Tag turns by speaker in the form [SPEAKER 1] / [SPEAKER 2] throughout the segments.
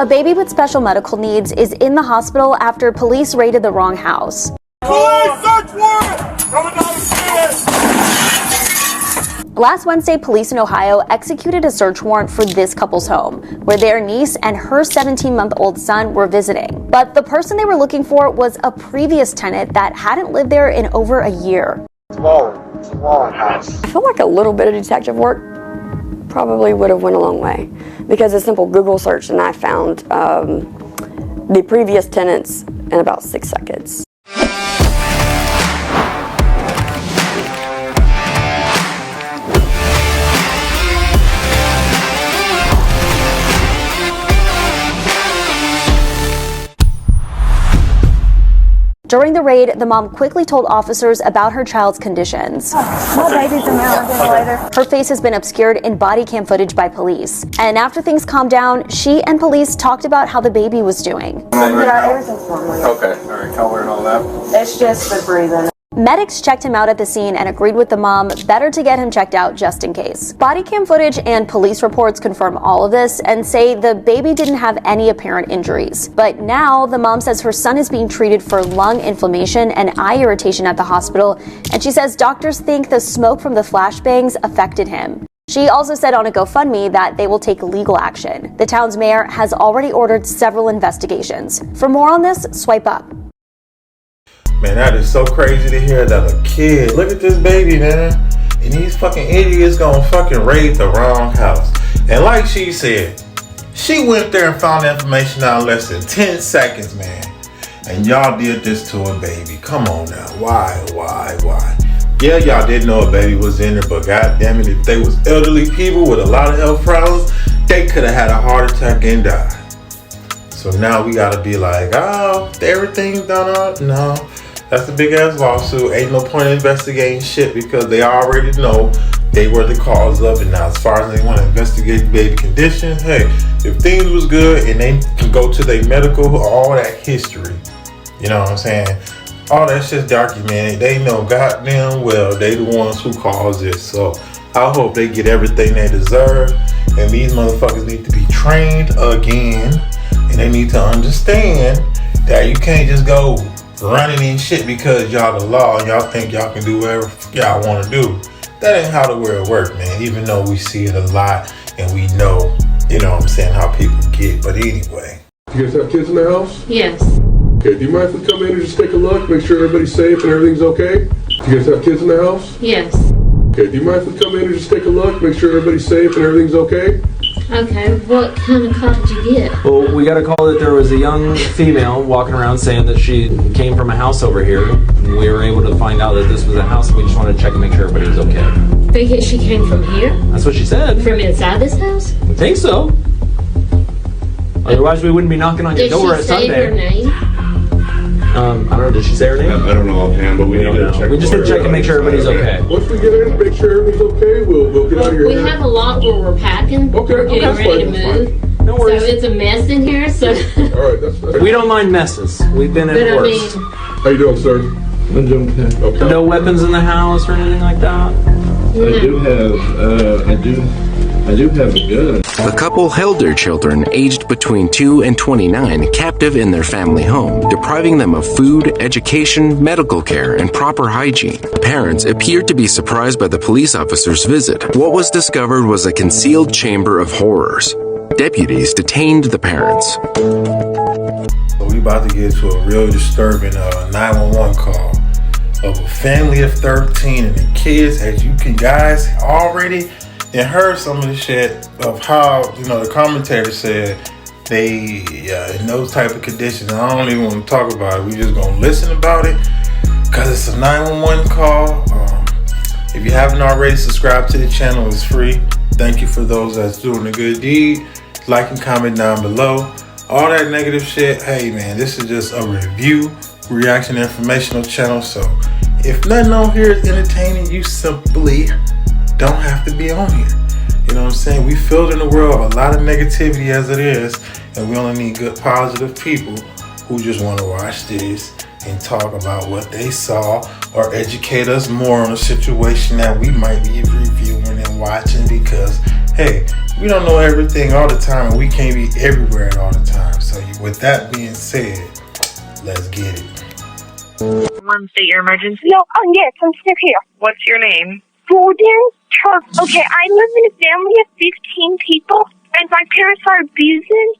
[SPEAKER 1] A baby with special medical needs is in the hospital after police raided the wrong house.
[SPEAKER 2] Police, search warrant! Coming downstairs!
[SPEAKER 1] Last Wednesday, police in Ohio executed a search warrant for this couple's home, where their niece and her 17-month-old son were visiting. But the person they were looking for was a previous tenant that hadn't lived there in over a year.
[SPEAKER 3] Smaller house.
[SPEAKER 4] I feel like a little bit of detective work probably would have went a long way, because a simple Google search and I found the previous tenants in about 6 seconds.
[SPEAKER 1] During the raid, the mom quickly told officers about her child's conditions.
[SPEAKER 5] My baby's in there a little later.
[SPEAKER 1] Her face has been obscured in body cam footage by police. And after things calmed down, she and police talked about how the baby was doing.
[SPEAKER 5] Yeah, everything's normal.
[SPEAKER 3] Okay, all right, color and all that.
[SPEAKER 5] It's just the breathing.
[SPEAKER 1] Medics checked him out at the scene and agreed with the mom better to get him checked out just in case. Body cam footage and police reports confirm all of this and say the baby didn't have any apparent injuries. But now the mom says her son is being treated for lung inflammation and eye irritation at the hospital, and she says doctors think the smoke from the flashbangs affected him. She also said on a GoFundMe that they will take legal action. The town's mayor has already ordered several investigations. For more on this, swipe up.
[SPEAKER 6] Man, that is so crazy to hear that a kid, look at this baby, man, and these fucking idiots gonna fucking raid the wrong house. And like she said, she went there and found the information out in less than 10 seconds, man. And y'all did this to a baby. Come on now, why? Yeah, y'all didn't know a baby was in there, but goddamn it, if they was elderly people with a lot of health problems, they could have had a heart attack and died. So now we gotta be like, oh, everything's done up. No. That's a big ass lawsuit. Ain't no point in investigating shit because they already know they were the cause of it. Now, as far as they want to investigate the baby condition, hey, if things was good and they can go to their medical, all that history, you know what I'm saying? All that shit's documented. They know goddamn well they the ones who caused this. So I hope they get everything they deserve. And these motherfuckers need to be trained again. And they need to understand that you can't just go running in shit because y'all the law and y'all think y'all can do whatever y'all want to do. That ain't how the world works, man. Even though we see it a lot and we know, you know what I'm saying, how people get. But anyway.
[SPEAKER 7] You guys have kids in the house?
[SPEAKER 8] Yes.
[SPEAKER 7] Okay, do you mind if we come in and just take a look, make sure everybody's safe and everything's okay? Do you guys have kids in the house?
[SPEAKER 8] Yes.
[SPEAKER 7] Okay, do you mind if we come in and just take a look, make sure everybody's safe and everything's okay?
[SPEAKER 8] Okay, what kind of call did you get?
[SPEAKER 9] Well, we got a call that there was a young female walking around saying that she came from a house over here. We were able to find out that this was a house. We just wanted to check and make sure everybody was okay.
[SPEAKER 8] Because she came from here?
[SPEAKER 9] That's what she said.
[SPEAKER 8] From inside this house?
[SPEAKER 9] I think so. Otherwise, we wouldn't be knocking on your door at Sunday.
[SPEAKER 8] Did she say her name?
[SPEAKER 9] I don't know. Did she say her name?
[SPEAKER 7] I don't know offhand, but we need to check.
[SPEAKER 9] We just need to check and make sure everybody's okay.
[SPEAKER 7] Once we get in, make sure everything's okay, we'll get out of here.
[SPEAKER 8] We have a lot where we're packing.
[SPEAKER 7] Okay,
[SPEAKER 8] we're getting
[SPEAKER 7] that's
[SPEAKER 8] ready
[SPEAKER 7] fine,
[SPEAKER 8] to
[SPEAKER 7] that's
[SPEAKER 8] move.
[SPEAKER 9] No worries.
[SPEAKER 8] So it's a mess in here. So.
[SPEAKER 7] All right, that's
[SPEAKER 9] We don't mind messes. We've been
[SPEAKER 8] But
[SPEAKER 9] in
[SPEAKER 8] I
[SPEAKER 9] worse.
[SPEAKER 8] mean,
[SPEAKER 7] how you doing, sir? I'm doing okay. Okay.
[SPEAKER 9] No weapons in the house or anything like that.
[SPEAKER 8] no.
[SPEAKER 7] I do have a gun.
[SPEAKER 10] The couple held their children, aged between 2 and 29, captive in their family home, depriving them of food, education, medical care, and proper hygiene. Parents appeared to be surprised by the police officer's visit. What was discovered was a concealed chamber of horrors. Deputies detained the parents.
[SPEAKER 6] So we about to get to a real disturbing 911 call of a family of 13 and the kids, as you can guys already and heard some of the shit of how, you know, the commentator said they in those type of conditions. I don't even want to talk about it. We just gonna listen about it because it's a 911 call. If you haven't already, subscribe to the channel. It's free. Thank you for those that's doing a good deed. Like and comment down below. All that negative shit, hey man, this is just a review, reaction, informational channel. So if nothing on here is entertaining, you simply don't have to be on here. You know what I'm saying? We filled in the world with a lot of negativity as it is, and we only need good, positive people who just want to watch this and talk about what they saw or educate us more on a situation that we might be reviewing and watching because, hey, we don't know everything all the time, and we can't be everywhere at all the time. So with that being said, let's get it.
[SPEAKER 11] State your emergency.
[SPEAKER 12] No, yes, I'm still here.
[SPEAKER 11] What's your name?
[SPEAKER 12] Golden Turk. Okay, I live in a family of 15 people, and my parents are abusing.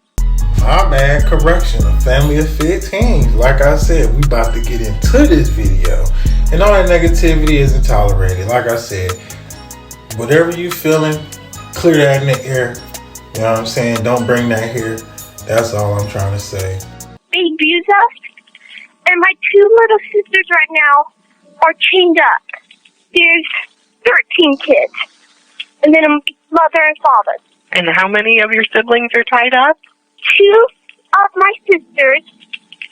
[SPEAKER 6] My bad, correction, a family of 15. Like I said, we about to get into this video. And all that negativity isn't tolerated. Like I said, whatever you feeling, clear that in the air. You know what I'm saying? Don't bring that here. That's all I'm trying to say.
[SPEAKER 12] They abuse us, and my two little sisters right now are chained up. There's 13 kids, and then a mother and father.
[SPEAKER 11] And how many of your siblings are tied up?
[SPEAKER 12] 2 of my sisters,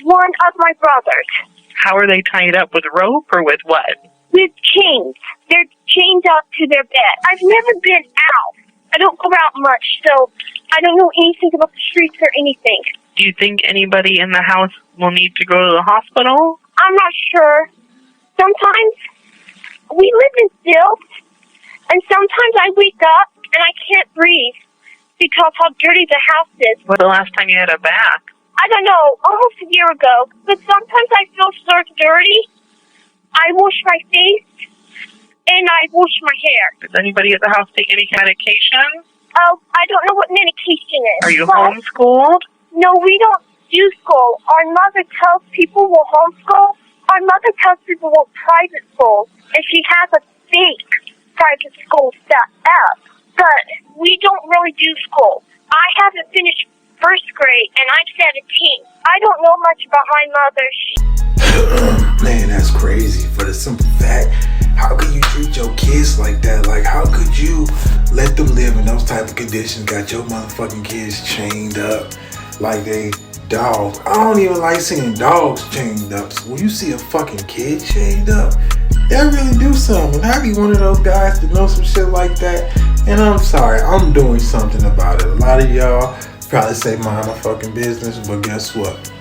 [SPEAKER 12] 1 of my brothers.
[SPEAKER 11] How are they tied up, with rope or with what?
[SPEAKER 12] With chains. They're chained up to their bed. I've never been out. I don't go out much, so I don't know anything about the streets or anything.
[SPEAKER 11] Do you think anybody in the house will need to go to the hospital?
[SPEAKER 12] I'm not sure. Sometimes we live in stilts, and sometimes I wake up and I can't breathe because how dirty the house is.
[SPEAKER 11] When's the last time you had a bath?
[SPEAKER 12] I don't know, almost a year ago. But sometimes I feel so dirty. I wash my face and I wash my hair.
[SPEAKER 11] Does anybody at the house take any medication?
[SPEAKER 12] Oh, I don't know what medication is.
[SPEAKER 11] Are you homeschooled?
[SPEAKER 12] No, we don't do school. Our mother tells people we'll homeschool. Our mother tells people we're private schools, and she has a fake private school set up. But we don't really do school. I haven't finished first grade, and I'm 17. I don't know much about my mother.
[SPEAKER 6] Man, that's crazy. For the simple fact, how could you treat your kids like that? Like, how could you let them live in those type of conditions? Got your motherfucking kids chained up like they dogs. I don't even like seeing dogs chained up. So when you see a fucking kid chained up, that really do something. I'd be one of those guys to know some shit like that. And I'm sorry, I'm doing something about it. A lot of y'all probably say mind my fucking business, but guess what?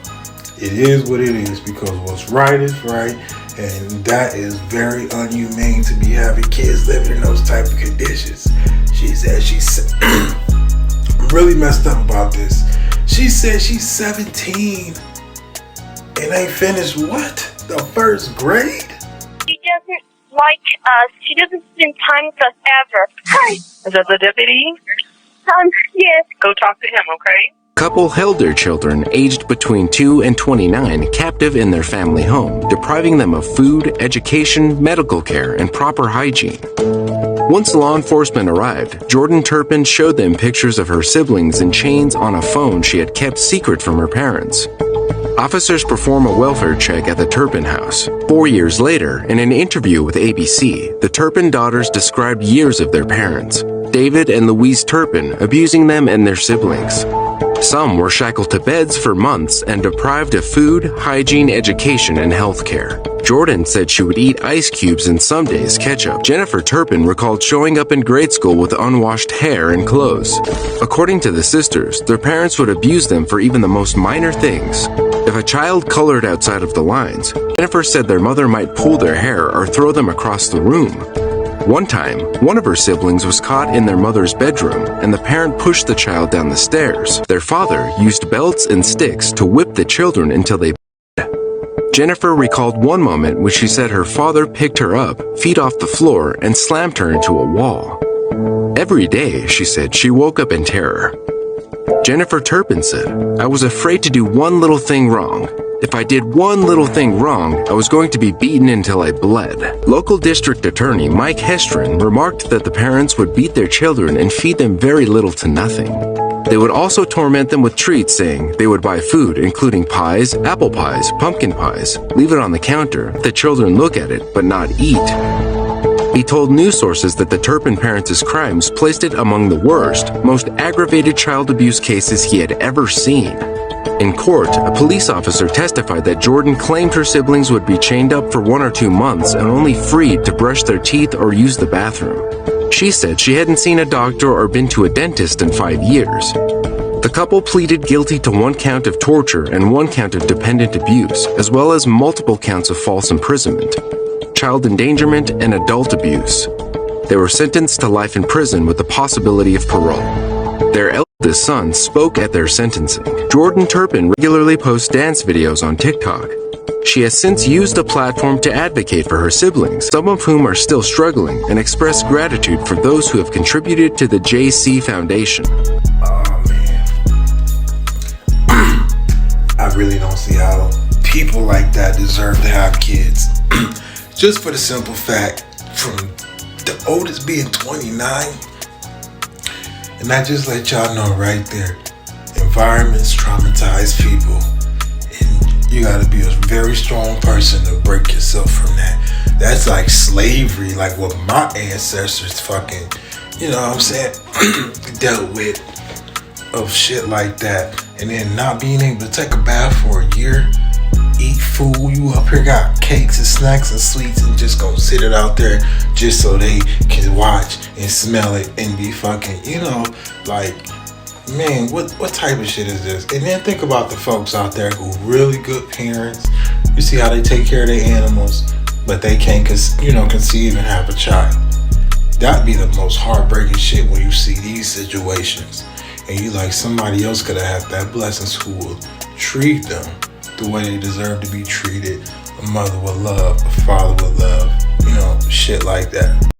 [SPEAKER 6] It is what it is, because what's right is right, and that is very inhumane to be having kids living in those type of conditions. She said I'm really messed up about this. She said she's 17 and ain't finished what? The first grade?
[SPEAKER 12] She doesn't like us. She doesn't spend time with us ever. Hi.
[SPEAKER 11] Is that the deputy?
[SPEAKER 12] Yes.
[SPEAKER 11] Go talk to him, okay?
[SPEAKER 10] Couple held their children aged between 2 and 29 captive in their family home, depriving them of food, education, medical care, and proper hygiene. Once law enforcement arrived, Jordan Turpin showed them pictures of her siblings in chains on a phone she had kept secret from her parents. Officers perform a welfare check at the Turpin house. 4 years later, in an interview with ABC, the Turpin daughters described years of their parents, David and Louise Turpin, abusing them and their siblings. Some were shackled to beds for months and deprived of food, hygiene, education, and health care. Jordan said she would eat ice cubes and some days ketchup. Jennifer Turpin recalled showing up in grade school with unwashed hair and clothes. According to the sisters, their parents would abuse them for even the most minor things. If a child colored outside of the lines, Jennifer said their mother might pull their hair or throw them across the room. One time, one of her siblings was caught in their mother's bedroom, and the parent pushed the child down the stairs. Their father used belts and sticks to whip the children until they bled. Jennifer recalled one moment when she said her father picked her up, feet off the floor, and slammed her into a wall. Every day, she said, she woke up in terror. Jennifer Turpin said, "I was afraid to do one little thing wrong. If I did one little thing wrong, I was going to be beaten until I bled." Local district attorney Mike Hestron remarked that the parents would beat their children and feed them very little to nothing. They would also torment them with treats, saying they would buy food, including pies, apple pies, pumpkin pies, leave it on the counter, the children look at it, but not eat. He told news sources that the Turpin parents' crimes placed it among the worst, most aggravated child abuse cases he had ever seen. In court, a police officer testified that Jordan claimed her siblings would be chained up for 1 or 2 months and only freed to brush their teeth or use the bathroom. She said she hadn't seen a doctor or been to a dentist in 5 years. The couple pleaded guilty to 1 count of torture and 1 count of dependent abuse, as well as multiple counts of false imprisonment, child endangerment, and adult abuse. They were sentenced to life in prison with the possibility of parole. Their eldest son spoke at their sentencing. Jordan Turpin regularly posts dance videos on TikTok. She has since used the platform to advocate for her siblings, some of whom are still struggling, and express gratitude for those who have contributed to the JC Foundation.
[SPEAKER 6] Oh man, I really don't see how people like that deserve to have kids. Just for the simple fact, from the oldest being 29, and I just let y'all know right there, environments traumatize people. You gotta be a very strong person to break yourself from that. That's like slavery, like what my ancestors fucking, you know what I'm saying, dealt with, of shit like that. And then not being able to take a bath for a year, eat food, you up here got cakes and snacks and sweets and just gonna sit it out there just so they can watch and smell it and be fucking, you know, like, man, what type of shit is this? And then think about the folks out there who really good parents. You see how they take care of their animals, but they can't, conceive and have a child. That'd be the most heartbreaking shit when you see these situations. And you like, somebody else could have had that blessings who will treat them the way they deserve to be treated. A mother with love, a father with love, shit like that.